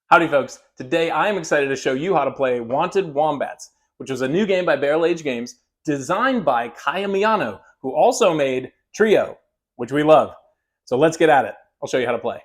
Howdy folks, today I am excited to show you how to play Wanted Wombats, which was a new game by Barrel Age Games designed by Kaya Miyano, who also made Trio, which we love. So let's get at it. I'll show you how to play.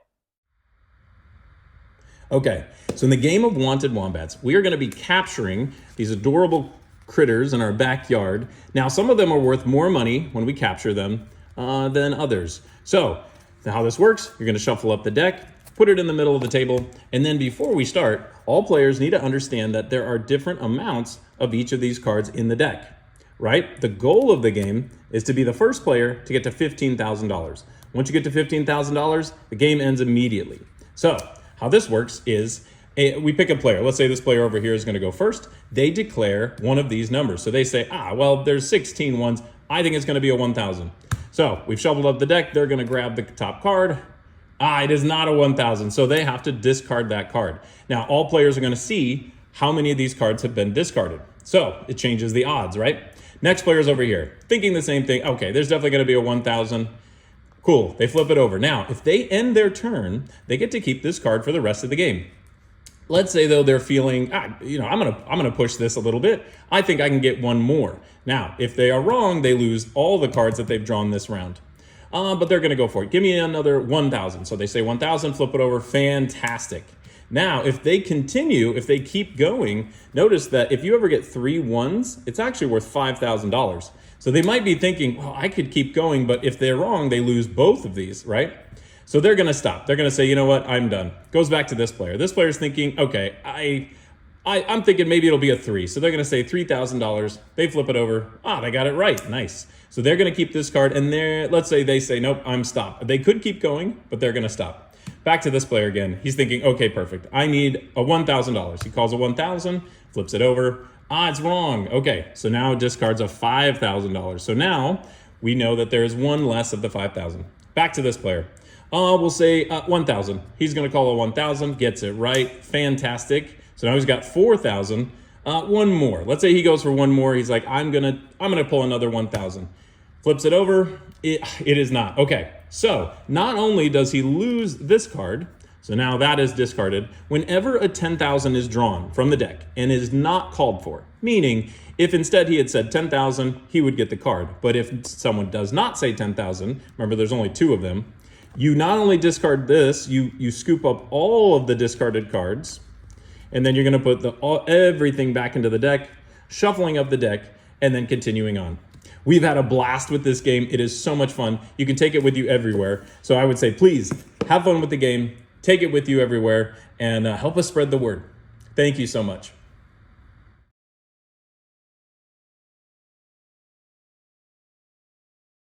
Okay, so in the game of Wanted Wombats, we are going to be capturing these adorable critters in our backyard. Now, some of them are worth more money when we capture them than others. So how this works, you're going to shuffle up the deck, put it in the middle of the table, and then before we start, all players need to understand that there are different amounts of each of these cards in the deck, right? The goal of the game is to be the first player to get to $15,000. Once you get to $15,000, the game ends immediately. So how this works is we pick a player. Let's say this player over here is going to go first. They declare one of these numbers. So they say, well, there's 16 ones. I think it's going to be a 1,000. So we've shuffled up the deck. They're going to grab the top card. It is not a 1,000, so they have to discard that card. Now, all players are going to see how many of these cards have been discarded. So it changes the odds, right? Next player's over here, thinking the same thing. Okay, there's definitely going to be a 1,000. Cool, they flip it over. Now, if they end their turn, they get to keep this card for the rest of the game. Let's say though they're feeling, I'm gonna push this a little bit. I think I can get one more. Now, if they are wrong, they lose all the cards that they've drawn this round. But they're gonna go for it. Give me another 1,000. So they say 1,000, flip it over, fantastic. Now, if they continue, if they keep going, notice that if you ever get 3 ones, it's actually worth $5,000. So they might be thinking, I could keep going, but if they're wrong, they lose both of these, right? So they're gonna stop. They're gonna say, you know what, I'm done. Goes back to this player. This player's thinking, okay, I'm thinking maybe it'll be a 3. So they're gonna say $3,000. They flip it over. They got it right, nice. So they're gonna keep this card and let's say they say, nope, I'm stopped. They could keep going, but they're gonna stop. Back to this player again. He's thinking, okay, perfect. I need a $1,000. He calls a 1,000, flips it over. It's wrong. Okay, so now discards a $5,000. So now we know that there is one less of the 5,000. Back to this player. We'll say 1,000. He's gonna call a 1,000, gets it right, fantastic. So now he's got 4,000. One more. Let's say he goes for one more. He's like, I'm gonna pull another 1,000. Flips it over. It is not. Okay, so not only does he lose this card, so now that is discarded, whenever a 10,000 is drawn from the deck and is not called for, meaning if instead he had said 10,000, he would get the card. But if someone does not say 10,000, remember there's only 2 of them, you not only discard this, you scoop up all of the discarded cards, and then you're gonna put everything back into the deck, shuffling up the deck, and then continuing on. We've had a blast with this game. It is so much fun. You can take it with you everywhere. So I would say, please have fun with the game, take it with you everywhere, and help us spread the word. Thank you so much.